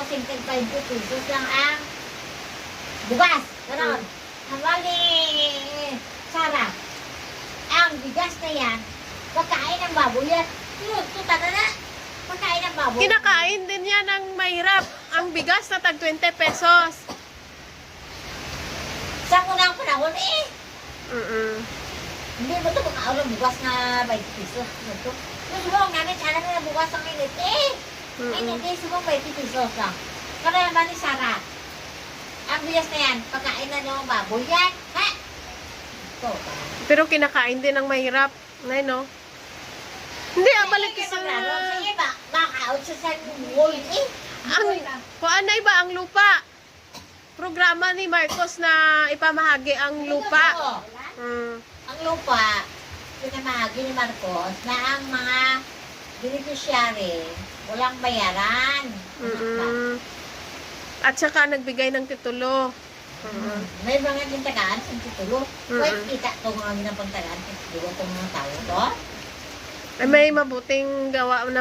55 pesos lang ang bugas. Ganon. Hawali, Sarah. Ang bigas na yan, pagkain ng baboy yan. Yun, tuta na. Pagkain ng baboy. Kinakain din yan ng mahirap. Ang bigas na tag 20 pesos. Sa unang panahon hindi mo ito makaon ng bugas na 20 pesos. Ito. Yung subong namin, sana na bugas ang init hindi, subong 20 pesos lang. Kaya naman ni Sarah, ang bigas na yan, pagkain na ng baboy yan. Ha? Ito. Pero kinakain din ng mahirap. Nay, no? Hindi, balik sa... Sige ba, makaon siya sa wall Kuan na iba ang lupa. Programa ni Marcos na ipamahagi ang lupa. Ang lupa, pinamahagi ni Marcos na ang mga beneficiary walang bayaran. At saka nagbigay ng titulo. May mga gintagaan sa titulo. Pwede kita ito mga ginapagtagaan sa titulo itong mga tao to. Ay, may mabuting gawa na